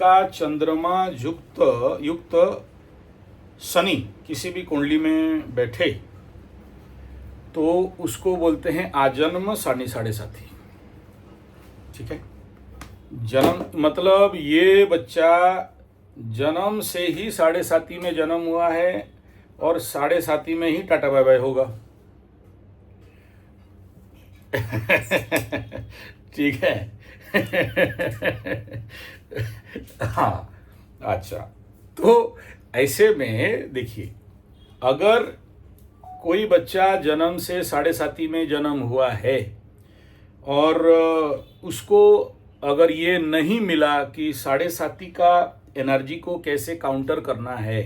का चंद्रमा युक्त युक्त शनि किसी भी कुंडली में बैठे तो उसको बोलते हैं आजन्म साढ़े साथी। ठीक है, जन्म मतलब ये बच्चा जन्म से ही साढ़े साथी में जन्म हुआ है और साढ़े साथी में ही टाटा बाय बाय होगा। ठीक है। हाँ, अच्छा, तो ऐसे में देखिए, अगर कोई बच्चा जन्म से साढ़े साथी में जन्म हुआ है और उसको अगर ये नहीं मिला कि साढ़े साथी का एनर्जी को कैसे काउंटर करना है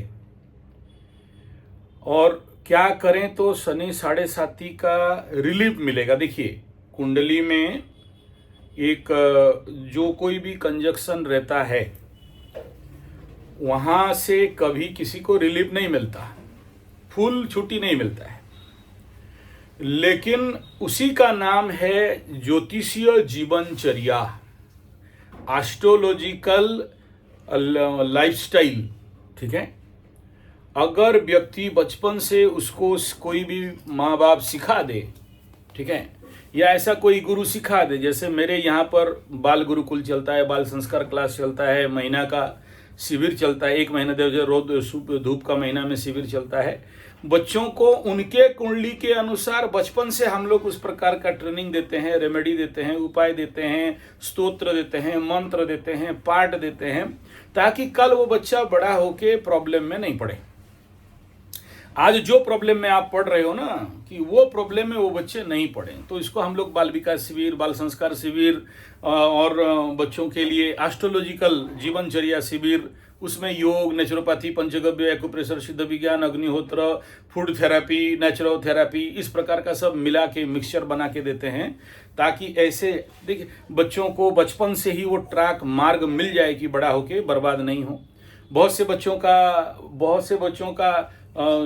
और क्या करें तो शनि साढ़े साथी का रिलीफ मिलेगा। देखिए, कुंडली में एक जो कोई भी कंजक्शन रहता है वहाँ से कभी किसी को रिलीफ नहीं मिलता, फुल छुट्टी नहीं मिलता है, लेकिन उसी का नाम है ज्योतिषीय जीवनचर्या, एस्ट्रोलॉजिकल लाइफस्टाइल। ठीक है, अगर व्यक्ति बचपन से उसको कोई भी माँ बाप सिखा दे, ठीक है, या ऐसा कोई गुरु सिखा दे, जैसे मेरे यहाँ पर बाल गुरुकुल चलता है, बाल संस्कार क्लास चलता है, महीना का शिविर चलता है, 1 महीना रोज धूप का महीना में शिविर चलता है। बच्चों को उनके कुंडली के अनुसार बचपन से हम लोग उस प्रकार का ट्रेनिंग देते हैं, रेमेडी देते हैं, उपाय देते हैं, स्तोत्र देते हैं, मंत्र देते हैं, पाठ देते हैं, ताकि कल वो बच्चा बड़ा होके प्रॉब्लम में नहीं पड़े। आज जो प्रॉब्लम में आप पढ़ रहे हो ना, कि वो प्रॉब्लम में वो बच्चे नहीं पढ़े, तो इसको हम लोग बाल विकास शिविर, बाल संस्कार शिविर और बच्चों के लिए एस्ट्रोलॉजिकल जीवनचर्या शिविर, उसमें योग, नेचुरोपैथी, पंचगव्य, एक्यूप्रेशर, सिद्ध विज्ञान, अग्निहोत्र, फूड थेरेपी, नेचुरोथेरेपी, इस प्रकार का सब मिला के मिक्सचर बना के देते हैं, ताकि ऐसे देखिए बच्चों को बचपन से ही वो ट्रैक मार्ग मिल जाए कि बड़ा होके बर्बाद नहीं हो। बहुत से बच्चों का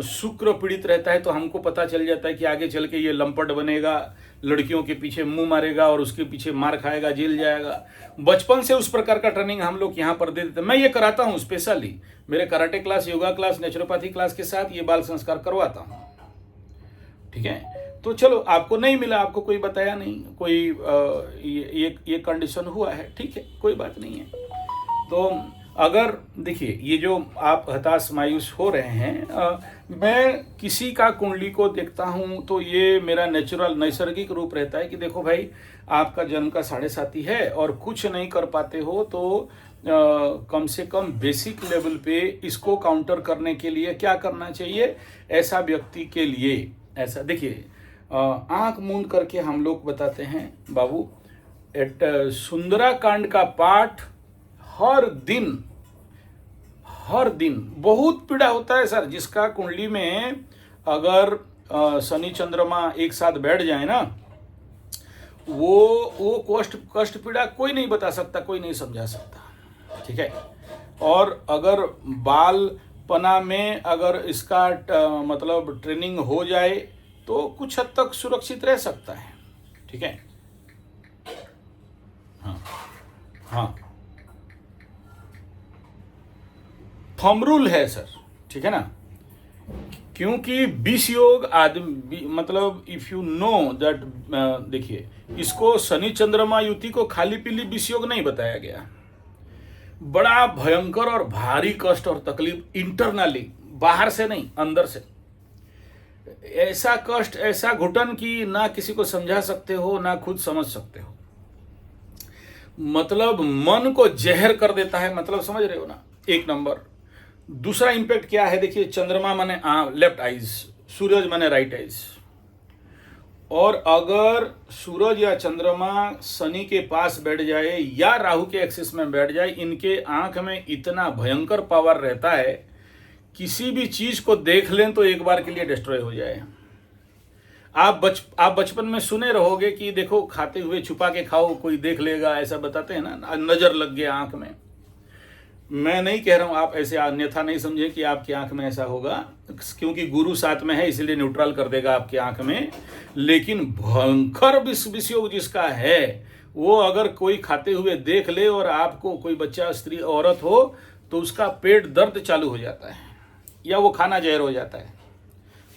शुक्र पीड़ित रहता है, तो हमको पता चल जाता है कि आगे चल के ये लंपट बनेगा, लड़कियों के पीछे मुंह मारेगा और उसके पीछे मार खाएगा, जेल जाएगा। बचपन से उस प्रकार का ट्रेनिंग हम लोग यहाँ पर दे देते हैं। मैं ये कराता हूँ स्पेशली, मेरे karate class, yoga class, naturopathy class के साथ ये बाल संस्कार करवाता हूँ। ठीक है, तो चलो, आपको नहीं मिला, आपको कोई बताया नहीं, कोई ये कंडीशन हुआ है, ठीक है, कोई बात नहीं है। तो अगर देखिए, ये जो आप हताश मायूस हो रहे हैं, मैं किसी का कुंडली को देखता हूं तो ये मेरा नैसर्गिक रूप रहता है कि देखो भाई, आपका जन्म का साढ़े साथी है और कुछ नहीं कर पाते हो, तो कम से कम बेसिक लेवल पे इसको काउंटर करने के लिए क्या करना चाहिए। ऐसा व्यक्ति के लिए ऐसा देखिए, आंख मूंद करके हम लोग बताते हैं बाबू, सुंदराकांड का पाठ हर दिन बहुत पीड़ा होता है सर। जिसका कुंडली में अगर शनि चंद्रमा एक साथ बैठ जाए ना, वो कष्ट पीड़ा कोई नहीं बता सकता, कोई नहीं समझा सकता। ठीक है, और अगर बालपना में अगर इसका मतलब ट्रेनिंग हो जाए तो कुछ हद तक सुरक्षित रह सकता है। ठीक है, हाँ, थंब रूल है सर, ठीक है ना, क्योंकि विष योग आदमी मतलब इफ यू नो दैट, देखिए, इसको शनि चंद्रमा युति को खाली पीली विष योग नहीं बताया गया। बड़ा भयंकर और भारी कष्ट और तकलीफ इंटरनली, बाहर से नहीं, अंदर से ऐसा कष्ट, ऐसा घुटन कि ना किसी को समझा सकते हो, ना खुद समझ सकते हो। मतलब मन को जहर कर देता है, मतलब समझ रहे हो ना, 1 नंबर। दूसरा इंपैक्ट क्या है, देखिए, चंद्रमा माने लेफ्ट आइज, सूरज माने राइट आइज, और अगर सूरज या चंद्रमा शनि के पास बैठ जाए या राहु के एक्सिस में बैठ जाए, इनके आंख में इतना भयंकर पावर रहता है, किसी भी चीज को देख लें तो एक बार के लिए डिस्ट्रॉय हो जाए। आप बचपन में सुने रहोगे कि देखो, खाते हुए छुपा के खाओ, कोई देख लेगा, ऐसा बताते हैं ना, नजर लग गया आंख में। मैं नहीं कह रहा हूं आप ऐसे अन्यथा नहीं समझे कि आपकी आंख में ऐसा होगा, क्योंकि गुरु साथ में है, इसलिए न्यूट्रल कर देगा आपकी आंख में। लेकिन भयंकर विष योग जिसका है, वो अगर कोई खाते हुए देख ले और आपको कोई बच्चा, स्त्री, औरत हो, तो उसका पेट दर्द चालू हो जाता है या वो खाना जहर हो जाता है।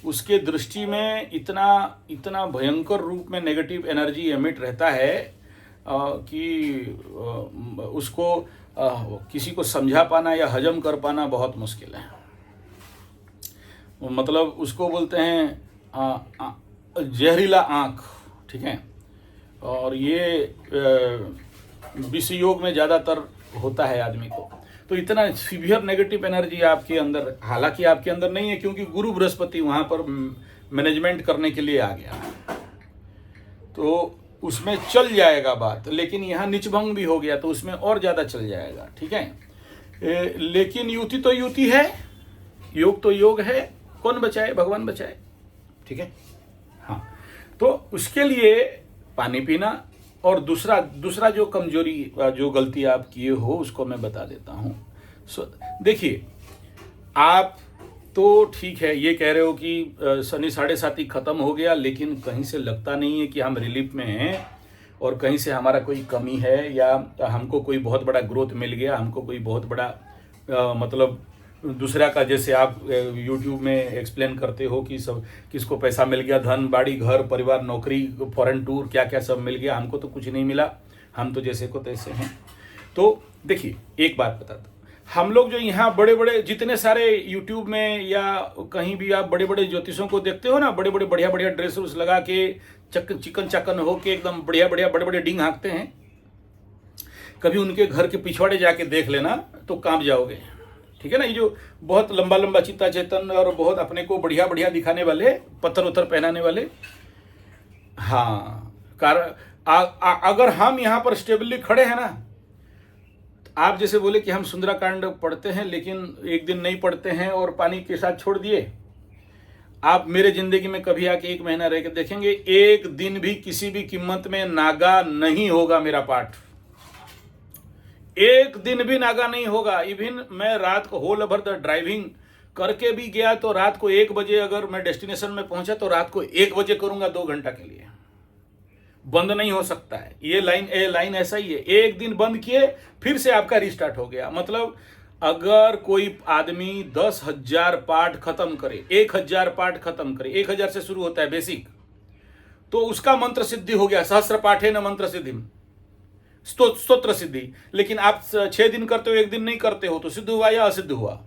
उसके दृष्टि में इतना इतना भयंकर रूप में नेगेटिव एनर्जी एमिट रहता है कि उसको किसी को समझा पाना या हजम कर पाना बहुत मुश्किल है। मतलब उसको बोलते हैं जहरीला आँख, ठीक है। और ये विषय योग में ज़्यादातर होता है आदमी को। तो इतना सीवियर नेगेटिव एनर्जी आपके अंदर, हालांकि आपके अंदर नहीं है क्योंकि गुरु बृहस्पति वहाँ पर मैनेजमेंट करने के लिए आ गया, तो उसमें चल जाएगा बात। लेकिन यहाँ निचभंग भी हो गया तो उसमें और ज़्यादा चल जाएगा, ठीक है। लेकिन युति तो युति है, योग तो योग है, कौन बचाए? भगवान बचाए, ठीक है। हाँ, तो उसके लिए पानी पीना। और दूसरा जो कमजोरी, जो गलती आप किए हो उसको मैं बता देता हूँ। देखिए, आप तो ठीक है ये कह रहे हो कि शनि 7.5 खत्म हो गया, लेकिन कहीं से लगता नहीं है कि हम रिलीफ में हैं और कहीं से हमारा कोई कमी है या हमको कोई बहुत बड़ा ग्रोथ मिल गया, हमको कोई बहुत बड़ा मतलब दूसरा का, जैसे आप YouTube में एक्सप्लेन करते हो कि सब किसको पैसा मिल गया, धन, बाड़ी, घर, परिवार, नौकरी, फॉरेन टूर, क्या क्या सब मिल गया, हमको तो कुछ नहीं मिला, हम तो जैसे को तैसे हैं। तो देखिए, एक बात बता दो, हम लोग जो यहाँ बड़े बड़े जितने सारे YouTube में या कहीं भी आप बड़े बड़े ज्योतिषों को देखते हो ना, बड़े बड़े बढ़िया बढ़िया ड्रेस उस लगा के चिकन चाकन हो के एकदम बढ़िया बढ़िया बड़े बड़े डिंग हाँकते हैं, कभी उनके घर के पिछवाड़े जाके देख लेना तो कांप जाओगे, ठीक है ना। ये जो बहुत लंबा लंबा चित्ता चेतन और बहुत अपने को बढ़िया बढ़िया दिखाने वाले, पत्थर उत्तर पहनाने वाले, हाँ, अगर हम यहाँ पर स्टेबली खड़े हैं ना, तो आप जैसे बोले कि हम सुंदराकांड पढ़ते हैं लेकिन एक दिन नहीं पढ़ते हैं और पानी के साथ छोड़ दिए, आप मेरे जिंदगी में कभी आके 1 महीना रह के देखेंगे, एक दिन भी किसी भी कीमत में नागा नहीं होगा मेरा पाठ, एक दिन भी नागा नहीं होगा। इवन मैं रात को होल ओवर द ड्राइविंग करके भी गया तो रात को 1 बजे अगर मैं डेस्टिनेशन में पहुंचा तो रात को 1 बजे करूंगा 2 घंटा के लिए, बंद नहीं हो सकता है। ये लाइन ऐसा ही है, एक दिन बंद किए फिर से आपका रिस्टार्ट हो गया। मतलब अगर कोई आदमी 10,000 पाठ खत्म करे, 1,000 पाठ खत्म करे, 1,000 से शुरू होता है बेसिक, तो उसका मंत्र सिद्धि हो गया। सहस्र पाठे न मंत्र सिद्धि, स्तोत्र सिद्धि। लेकिन आप 6 दिन करते हो, 1 दिन नहीं करते हो, तो सिद्ध हुआ या असिद्ध हुआ?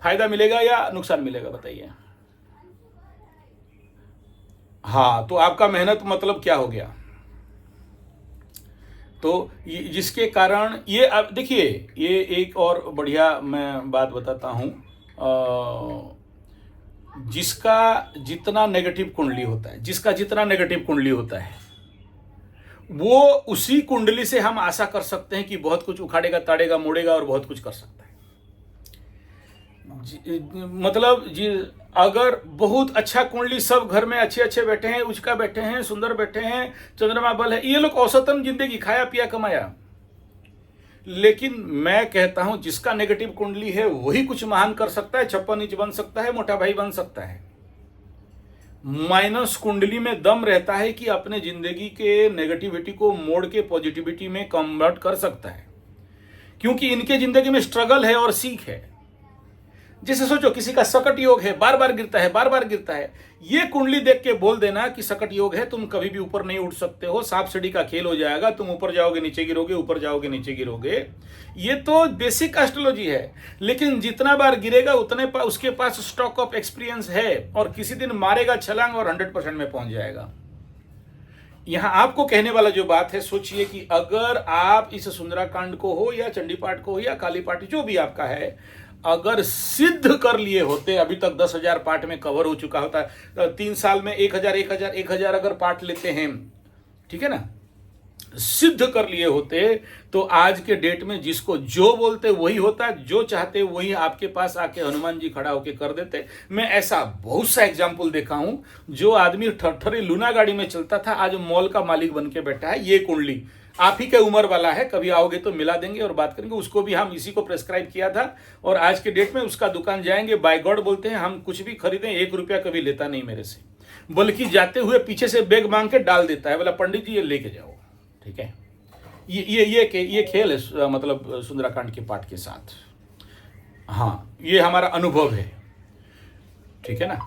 फायदा मिलेगा या नुकसान मिलेगा बताइए? हाँ, तो आपका मेहनत मतलब क्या हो गया? तो जिसके कारण ये, अब देखिए, ये एक और बढ़िया मैं बात बताता हूं, जिसका जितना नेगेटिव कुंडली होता है, जिसका जितना नेगेटिव कुंडली होता है, वो उसी कुंडली से हम आशा कर सकते हैं कि बहुत कुछ उखाड़ेगा, ताड़ेगा, मोड़ेगा और बहुत कुछ कर सकता है। मतलब अगर बहुत अच्छा कुंडली, सब घर में अच्छे अच्छे बैठे हैं, उचका बैठे हैं, सुंदर बैठे हैं, चंद्रमा बल है, ये लोग औसतन जिंदगी खाया पिया कमाया। लेकिन मैं कहता हूं जिसका नेगेटिव कुंडली है वही कुछ महान कर सकता है, 56 इंच बन सकता है, मोटा भाई बन सकता है। माइनस कुंडली में दम रहता है कि अपने जिंदगी के नेगेटिविटी को मोड़ के पॉजिटिविटी में कन्वर्ट कर सकता है, क्योंकि इनके जिंदगी में स्ट्रगल है और सीख है। जैसे सोचो किसी का सकट योग है, बार बार गिरता है, बार बार गिरता है, ये कुंडली देख के बोल देना कि सकट योग है, तुम कभी भी ऊपर नहीं उठ सकते हो, सांप सीढ़ी का खेल हो जाएगा, तुम ऊपर जाओगे नीचे गिरोगे, ऊपर जाओगे नीचे गिरोगे। ये तो बेसिक एस्ट्रोलॉजी है। लेकिन जितना बार गिरेगा उतने उसके पास स्टॉक ऑफ एक्सपीरियंस है और किसी दिन मारेगा छलांग और 100% में पहुंच जाएगा। यहां आपको कहने वाला जो बात है, सोचिए कि अगर आप इस सुंदराकांड को हो या चंडी पाठ को हो या काली पाठ, जो भी आपका है, अगर सिद्ध कर लिए होते, अभी तक 10,000 पाठ में कवर हो चुका होता है। 3 साल में 1,000 अगर पाठ लेते हैं, ठीक है ना, सिद्ध कर लिए होते तो आज के डेट में जिसको जो बोलते वही होता, जो चाहते वही आपके पास आके हनुमान जी खड़ा होके कर देते। मैं ऐसा बहुत सा एग्जाम्पल देखा हूं, जो आदमी ठठरी लूना गाड़ी में चलता था आज मॉल का मालिक बन के बैठा है। ये कुंडली आप ही के उम्र वाला है, कभी आओगे तो मिला देंगे और बात करेंगे। उसको भी हम इसी को प्रेस्क्राइब किया था और आज के डेट में उसका दुकान जाएंगे, बाय गॉड बोलते हैं, हम कुछ भी खरीदें 1 रुपया कभी लेता नहीं मेरे से, बल्कि जाते हुए पीछे से बैग मांग के डाल देता है, बोला पंडित जी ये लेके जाओ। ठीक है। ये खेल है मतलब सुंदराकांड के पाठ के साथ। हाँ, ये हमारा अनुभव है, ठीक है ना।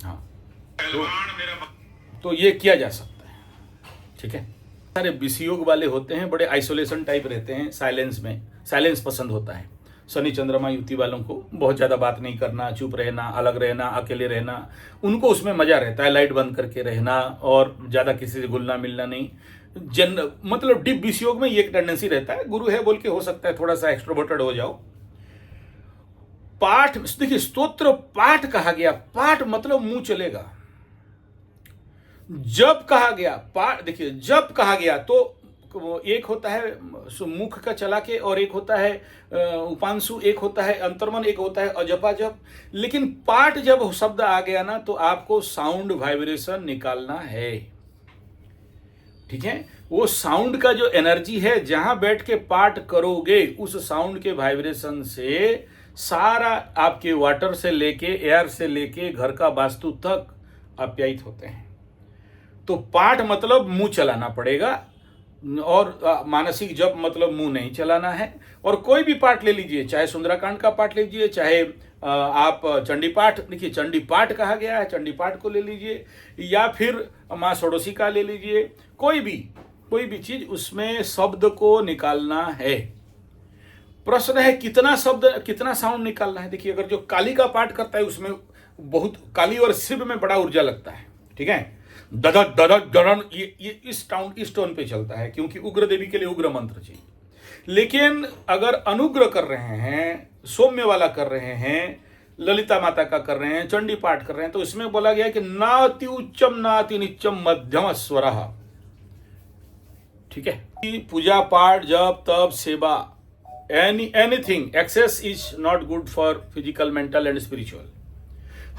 हाँ, तो ये किया जा सकता है, ठीक है। सारे विषयोग वाले होते हैं, बड़े आइसोलेशन टाइप रहते हैं, साइलेंस पसंद होता है। शनि चंद्रमा युति वालों को बहुत ज़्यादा बात नहीं करना, चुप रहना, अलग रहना, अकेले रहना, उनको उसमें मज़ा रहता है। लाइट बंद करके रहना और ज़्यादा किसी से घुलना मिलना नहीं। मतलब डीप विषयोग में ये एक टेंडेंसी रहता है। गुरु है बोल के हो सकता है थोड़ा सा एक्सट्रोवर्टेड हो जाओ। पाठ, देखिए स्तोत्र पाठ कहा गया, पाठ मतलब मुंह चलेगा। जब कहा गया पाठ, देखिए जब कहा गया तो एक होता है मुख का चला के, और एक होता है उपांशु, एक होता है अंतर्मन, एक होता है अजपा जप। लेकिन पाठ जब शब्द आ गया ना तो आपको साउंड वाइब्रेशन निकालना है, ठीक है। वो साउंड का जो एनर्जी है, जहां बैठ के पाठ करोगे उस साउंड के वाइब्रेशन से सारा आपके वाटर से लेके, एयर से लेके, घर का वास्तु तक आप्यायित होते हैं। तो पाठ मतलब मुंह चलाना पड़ेगा, और मानसिक जप मतलब मुंह नहीं चलाना है। और कोई भी पाठ ले लीजिए, चाहे सुंदराकांड का पाठ लीजिए, चाहे आप चंडी पाठ, देखिए चंडी पाठ कहा गया है, चंडी पाठ को ले लीजिए, या फिर माँ षोडशी का ले लीजिए। कोई भी चीज, उसमें शब्द को निकालना है। प्रश्न है कितना शब्द, कितना साउंड निकालना है। देखिए अगर जो काली का पाठ करता है उसमें बहुत, काली और शिव में बड़ा ऊर्जा लगता है, ठीक है। ददत ददत दड़न, ये इस टोन पे चलता है, क्योंकि उग्र देवी के लिए उग्र मंत्र चाहिए। लेकिन अगर अनुग्रह कर रहे हैं, सौम्य वाला कर रहे हैं, ललिता माता का कर रहे हैं, चंडी पाठ कर रहे हैं, तो इसमें बोला गया है कि नाति उच्चम नाति निच्चम मध्यम स्वर, ठीक है। पूजा पाठ, जप, तप, सेवा, anything excess is not good for physical, mental and spiritual.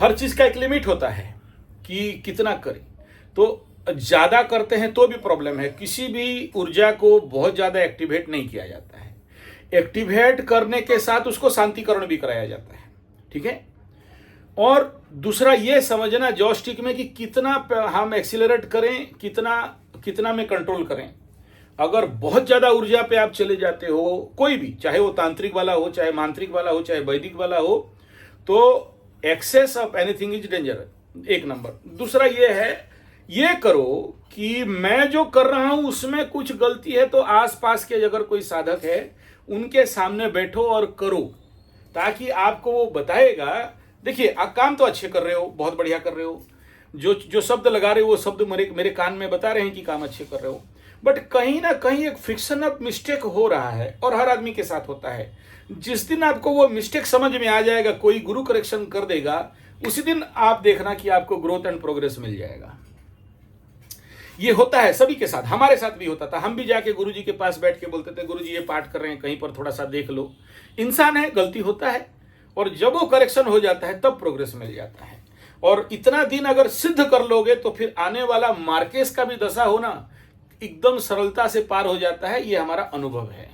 हर चीज का एक लिमिट होता है कि कितना करें। तो ज्यादा करते हैं तो भी प्रॉब्लम है। किसी भी ऊर्जा को बहुत ज्यादा एक्टिवेट नहीं किया जाता है। एक्टिवेट करने के साथ उसको शांतिकरण भी कराया जाता है, ठीक है। और दूसरा ये समझना जॉयस्टिक में कि कितना हम एक्सीलरेट करें, कितना में कंट्रोल करें। अगर बहुत ज्यादा ऊर्जा पे आप चले जाते हो, कोई भी, चाहे वो तांत्रिक वाला हो, चाहे मांत्रिक वाला हो, चाहे वैदिक वाला हो, तो excess of anything is danger, एक नंबर। दूसरा ये है, ये करो कि मैं जो कर रहा हूं उसमें कुछ गलती है तो आसपास के अगर कोई साधक है उनके सामने बैठो और करो, ताकि आपको वो बताएगा, देखिए आप काम तो अच्छे कर रहे हो, बहुत बढ़िया कर रहे हो, जो शब्द लगा रहे हो वो शब्द मेरे कान में बता रहे हैं कि काम अच्छे कर रहे हो, बट कहीं ना कहीं एक फ्रिक्शन ऑफ मिस्टेक हो रहा है, और हर आदमी के साथ होता है। जिस दिन आपको वो मिस्टेक समझ में आ जाएगा, कोई गुरु करेक्शन कर देगा, उसी दिन आप देखना कि आपको ग्रोथ एंड प्रोग्रेस मिल जाएगा। ये होता है सभी के साथ, हमारे साथ भी होता था। हम भी जाके गुरुजी के पास बैठ के बोलते थे, गुरुजी ये पाठ कर रहे हैं, कहीं पर थोड़ा सा देख लो। इंसान है, गलती होता है, और जब वो करेक्शन हो जाता है तब प्रोग्रेस मिल जाता है। और इतना दिन अगर सिद्ध कर लोगे तो फिर आने वाला मार्केस का भी दशा होना एकदम सरलता से पार हो जाता है। ये हमारा अनुभव है।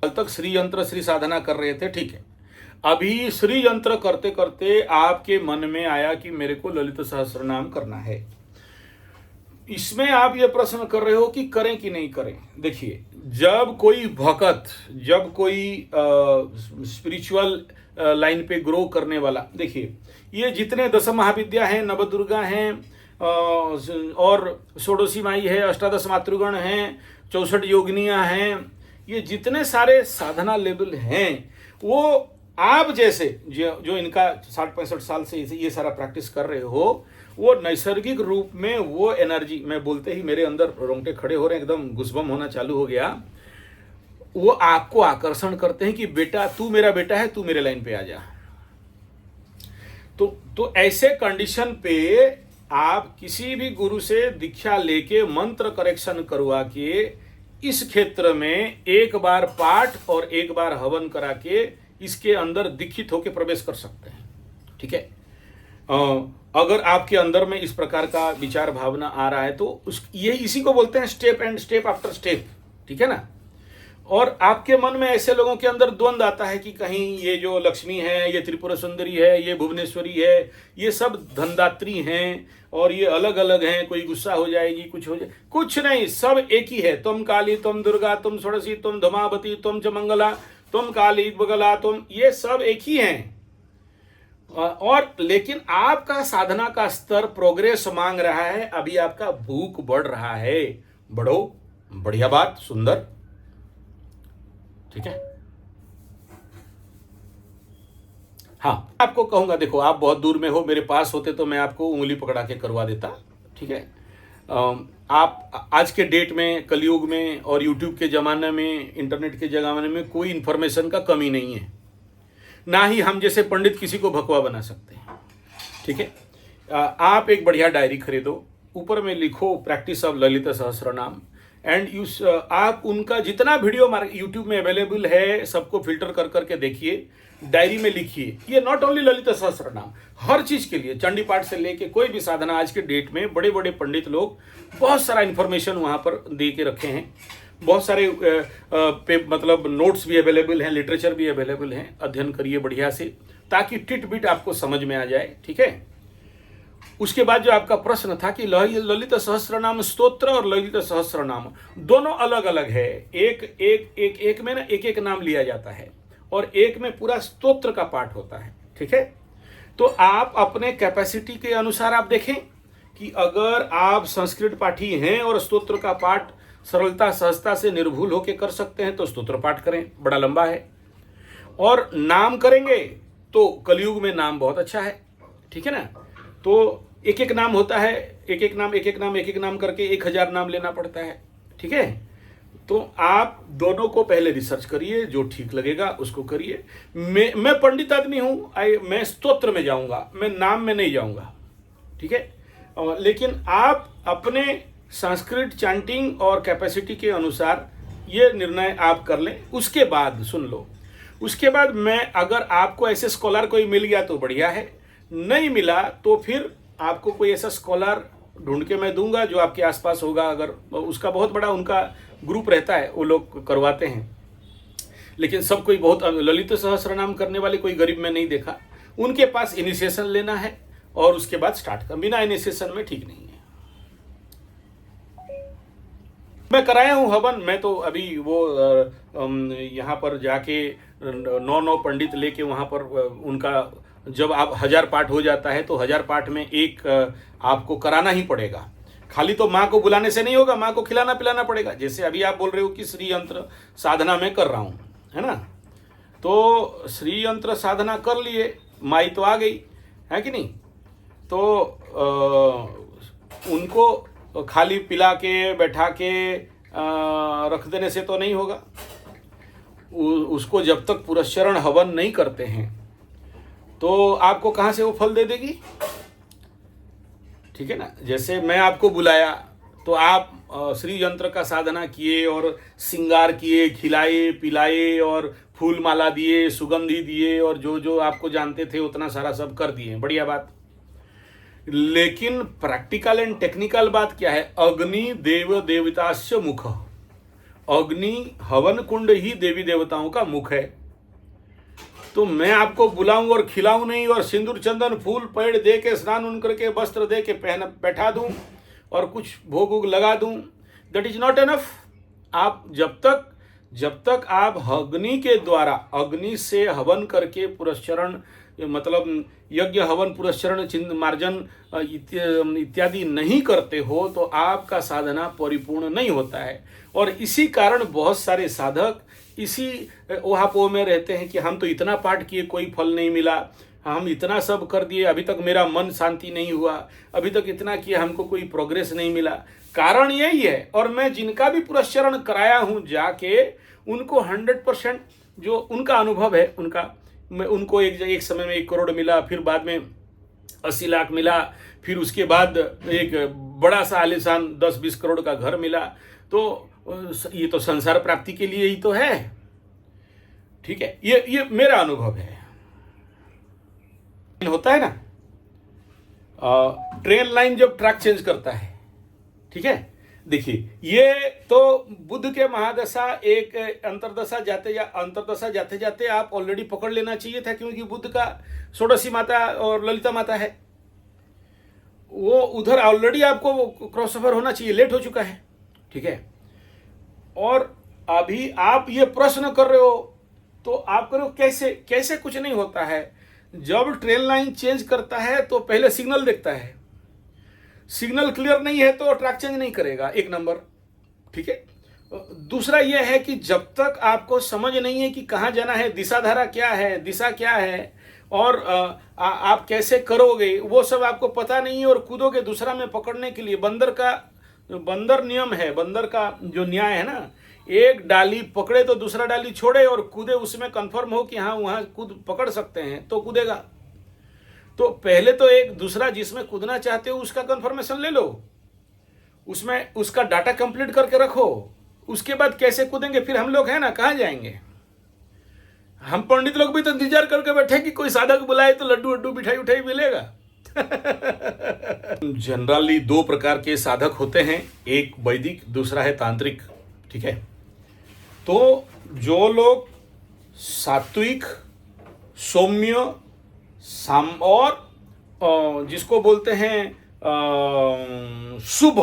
कल तक श्री यंत्र श्री साधना कर रहे थे, ठीक है। अभी श्री यंत्र करते करते आपके मन में आया कि मेरे को ललित सहस्त्रनाम करना है। इसमें आप ये प्रश्न कर रहे हो कि करें कि नहीं करें। देखिए, जब कोई भक्त, जब कोई स्पिरिचुअल लाइन पे ग्रो करने वाला, देखिए ये जितने दस महाविद्या हैं, नवदुर्गा हैं, और षोडशी माई है, अष्टादश मातृगण हैं, 64 योगिनियां हैं, ये जितने सारे साधना लेवल हैं, वो आप जैसे जो इनका 60-65 साल से ये सारा प्रैक्टिस कर रहे हो, वो नैसर्गिक रूप में वो एनर्जी, मैं बोलते ही मेरे अंदर रोंगटे खड़े हो रहे हैं, एकदम गुस्बम होना चालू हो गया। वो आपको आकर्षण करते हैं कि बेटा, तू मेरा बेटा है, तू मेरे लाइन पे आ जा। तो ऐसे कंडीशन पे आप किसी भी गुरु से दीक्षा लेके मंत्र करेक्शन करवा के इस क्षेत्र में एक बार पाठ और एक बार हवन करा के इसके अंदर दीक्षित होकर प्रवेश कर सकते हैं, ठीक है। अगर आपके अंदर में इस प्रकार का विचार भावना आ रहा है तो इसी को बोलते हैं step and step after step, ठीक है ना। और आपके मन में ऐसे लोगों के अंदर द्वंद्व आता है कि कहीं ये जो लक्ष्मी है, ये त्रिपुरा सुंदरी है, ये भुवनेश्वरी है, ये सब धनदात्री हैं और ये अलग अलग हैं, कोई गुस्सा हो जाएगी, कुछ हो जाए, कुछ नहीं, सब एक ही है। तुम काली, तुम दुर्गा, तुम षोडशी, तुम धमावती, तुम च मंगला, तुम काली बगला, तुम, ये सब एक ही हैं। और लेकिन आपका साधना का स्तर प्रोग्रेस मांग रहा है, अभी आपका भूख बढ़ रहा है। बढ़ो, बढ़िया बात, सुंदर, ठीक है। हाँ, आपको कहूंगा, देखो आप बहुत दूर में हो, मेरे पास होते तो मैं आपको उंगली पकड़ा के करवा देता, ठीक है। आप आज के डेट में, कलयुग में और यूट्यूब के ज़माने में, इंटरनेट के ज़माने में कोई इन्फॉर्मेशन का कमी नहीं है, ना ही हम जैसे पंडित किसी को भगवा बना सकते हैं, ठीक है। आप एक बढ़िया डायरी खरीदो, ऊपर में लिखो practice of Lalit Sahasranama and use, आप उनका जितना वीडियो यूट्यूब में अवेलेबल है सबको फिल्टर कर करके देखिए, डायरी में लिखिए। ये नॉट ओनली ललित सहस्रनाम, हर चीज के लिए, चंडी पाठ से लेके कोई भी साधना, आज के डेट में बड़े बड़े पंडित लोग बहुत सारा इन्फॉर्मेशन वहाँ पर दे के रखे हैं, बहुत सारे मतलब नोट्स भी अवेलेबल हैं, लिटरेचर भी अवेलेबल हैं, अध्ययन करिए बढ़िया से, ताकि टिट बिट आपको समझ में आ जाए, ठीक है। उसके बाद जो आपका प्रश्न था कि ललित सहस्रनाम स्तोत्र और ललित सहस्रनाम दोनों अलग अलग है, एक में ना एक एक नाम लिया जाता है और एक में पूरा स्तोत्र का पाठ होता है, ठीक है। तो आप अपने कैपेसिटी के अनुसार आप देखें कि अगर आप संस्कृत पाठी हैं और स्तोत्र का पाठ सरलता सहजता से निर्भुल होकर कर सकते हैं तो स्तोत्र पाठ करें, बड़ा लंबा है। और नाम करेंगे तो कलयुग में नाम बहुत अच्छा है, ठीक है ना। तो एक एक नाम होता है, एक एक नाम करके 1000 नाम लेना पड़ता है, ठीक है। तो आप दोनों को पहले रिसर्च करिए, जो ठीक लगेगा उसको करिए। मैं पंडित आदमी हूँ, मैं स्तोत्र में जाऊँगा, मैं नाम में नहीं जाऊँगा, ठीक है। लेकिन आप अपने संस्कृत चैंटिंग और कैपेसिटी के अनुसार ये निर्णय आप कर लें। उसके बाद सुन लो, उसके बाद मैं, अगर आपको ऐसे स्कॉलर कोई मिल गया तो बढ़िया है, नहीं मिला तो फिर आपको कोई ऐसा स्कॉलर ढूंढ के मैं दूंगा जो आपके आसपास होगा। अगर उसका बहुत बड़ा उनका ग्रुप रहता है, वो लोग करवाते हैं। लेकिन सब कोई बहुत ललित सहस्रनाम करने वाले कोई गरीब में नहीं देखा। उनके पास इनिशिएशन लेना है और उसके बाद स्टार्ट कर, बिना इनिशिएशन में ठीक नहीं है। मैं कराया हूँ हवन, मैं तो अभी वो यहाँ पर जाके 9 पंडित लेके वहाँ पर उनका, जब आप 1000 पाठ हो जाता है तो 1000 पाठ में एक आपको कराना ही पड़ेगा। खाली तो माँ को बुलाने से नहीं होगा, माँ को खिलाना पिलाना पड़ेगा। जैसे अभी आप बोल रहे हो कि श्री यंत्र साधना में कर रहा हूँ, है ना, तो श्री यंत्र साधना कर लिए, माई तो आ गई है कि नहीं, तो उनको खाली पिला के बैठा के रख देने से तो नहीं होगा। उसको जब तक पुरस्चरण हवन नहीं करते हैं तो आपको कहाँ से वो फल दे देगी, ठीक है ना। जैसे मैं आपको बुलाया तो आप श्री यंत्र का साधना किए और श्रृंगार किए, खिलाए पिलाए और फूल माला दिए, सुगंधी दिए और जो जो आपको जानते थे उतना सारा सब कर दिए, बढ़िया बात। लेकिन प्रैक्टिकल एंड टेक्निकल बात क्या है, अग्नि देव देवतास्य मुख, अग्नि हवन कुंड ही देवी देवताओं का मुख है। तो मैं आपको बुलाऊं और खिलाऊं नहीं और सिंदूर चंदन फूल पेड़ दे के, स्नान उन करके, वस्त्र दे के पहन बैठा दूं और कुछ भोग उग लगा दूं, दैट इज नॉट एनफ। आप जब तक आप अग्नि के द्वारा, अग्नि से हवन करके पुरस्चरण, मतलब यज्ञ हवन पुरस्चरण चिन्ह मार्जन इत्यादि नहीं करते हो तो आपका साधना परिपूर्ण नहीं होता है। और इसी कारण बहुत सारे साधक इसी ओहापोह में रहते हैं कि हम तो इतना पाठ किए कोई फल नहीं मिला, हम इतना सब कर दिए अभी तक मेरा मन शांति नहीं हुआ, अभी तक इतना किया हमको कोई प्रोग्रेस नहीं मिला। कारण यही है। और मैं जिनका भी पुरस्चरण कराया हूँ जाके, उनको 100% जो उनका अनुभव है, उनको एक समय में 1 करोड़ मिला, फिर बाद में 80 लाख मिला, फिर उसके बाद एक बड़ा सा आलीशान 10-20 करोड़ का घर मिला। तो ये तो संसार प्राप्ति के लिए ही तो है, ठीक है। ये मेरा अनुभव है। होता है ना, ट्रेन लाइन जब ट्रैक चेंज करता है, ठीक है, देखिए, ये तो बुध के महादशा एक अंतरदशा जाते जाते आप ऑलरेडी पकड़ लेना चाहिए था, क्योंकि बुध का षोडशी माता और ललिता माता है, वो उधर ऑलरेडी आपको क्रॉसओवर होना चाहिए, लेट हो चुका है, ठीक है। और अभी आप ये प्रश्न कर रहे हो, तो आप करो कैसे कैसे, कुछ नहीं होता है। जब ट्रेन लाइन चेंज करता है तो पहले सिग्नल देखता है, सिग्नल क्लियर नहीं है तो ट्रैक चेंज नहीं करेगा, एक नंबर, ठीक है। दूसरा यह है कि जब तक आपको समझ नहीं है कि कहाँ जाना है, दिशा धारा क्या है, दिशा क्या है, और आप कैसे करोगे, वो सब आपको पता नहीं है, और कूदोगे दूसरा में पकड़ने के लिए। बंदर नियम है, बंदर का जो न्याय है ना, एक डाली पकड़े तो दूसरा डाली छोड़े और कूदे, उसमें कंफर्म हो कि हाँ वहां कूद पकड़ सकते हैं तो कूदेगा। तो पहले तो एक दूसरा जिसमें कूदना चाहते हो उसका कंफर्मेशन ले लो, उसमें उसका डाटा कंप्लीट करके रखो, उसके बाद कैसे कूदेंगे फिर हम लोग हैं ना, कहाँ जाएंगे। हम पंडित लोग भी तो इंतजार करके बैठे कि कोई साधक बुलाए तो लड्डू वड्डू मिठाई उठाई मिलेगा। जनरली दो प्रकार के साधक होते हैं, एक वैदिक, दूसरा है तांत्रिक, ठीक है। तो जो लोग सात्विक, सौम्य, और जिसको बोलते हैं शुभ,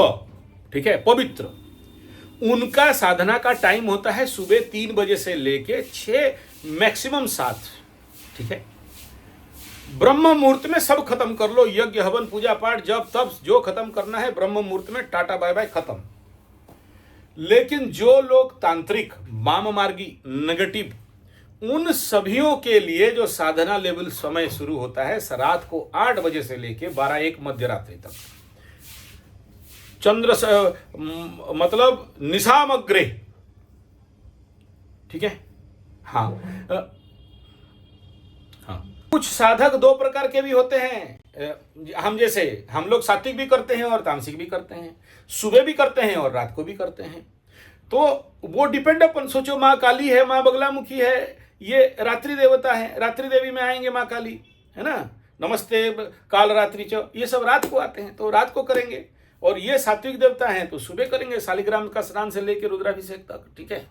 ठीक है, पवित्र, उनका साधना का टाइम होता है सुबह 3 बजे से लेके 6 मैक्सिमम 7, ठीक है। ब्रह्म मुहूर्त में सब खत्म कर लो, यज्ञ हवन पूजा पाठ जब तब जो खत्म करना है ब्रह्म मुहूर्त में, टाटा बाय बाय खत्म। लेकिन जो लोग तांत्रिक, वाम मार्गी, नेगेटिव, उन सभियों के लिए जो साधना लेवल समय शुरू होता है रात को 8 बजे से लेके 12-1 मध्य रात्रि तक, मतलब निशामग्रे, ठीक है। हाँ, हाँ, कुछ साधक 2 प्रकार के भी होते हैं, हम जैसे, हम लोग सात्विक भी करते हैं और तामसिक भी करते हैं, सुबह भी करते हैं और रात को भी करते हैं। तो वो डिपेंड अपन, सोचो माँ काली है, माँ बगलामुखी है, ये रात्रि देवता है, रात्रि देवी में आएंगे माँ काली, है ना, नमस्ते काल रात्रि च, ये सब रात को आते हैं तो रात को करेंगे। और ये सात्विक देवता हैं तो सुबह करेंगे, शालिग्राम का स्नान से लेकर रुद्राभिषेक तक, ठीक है।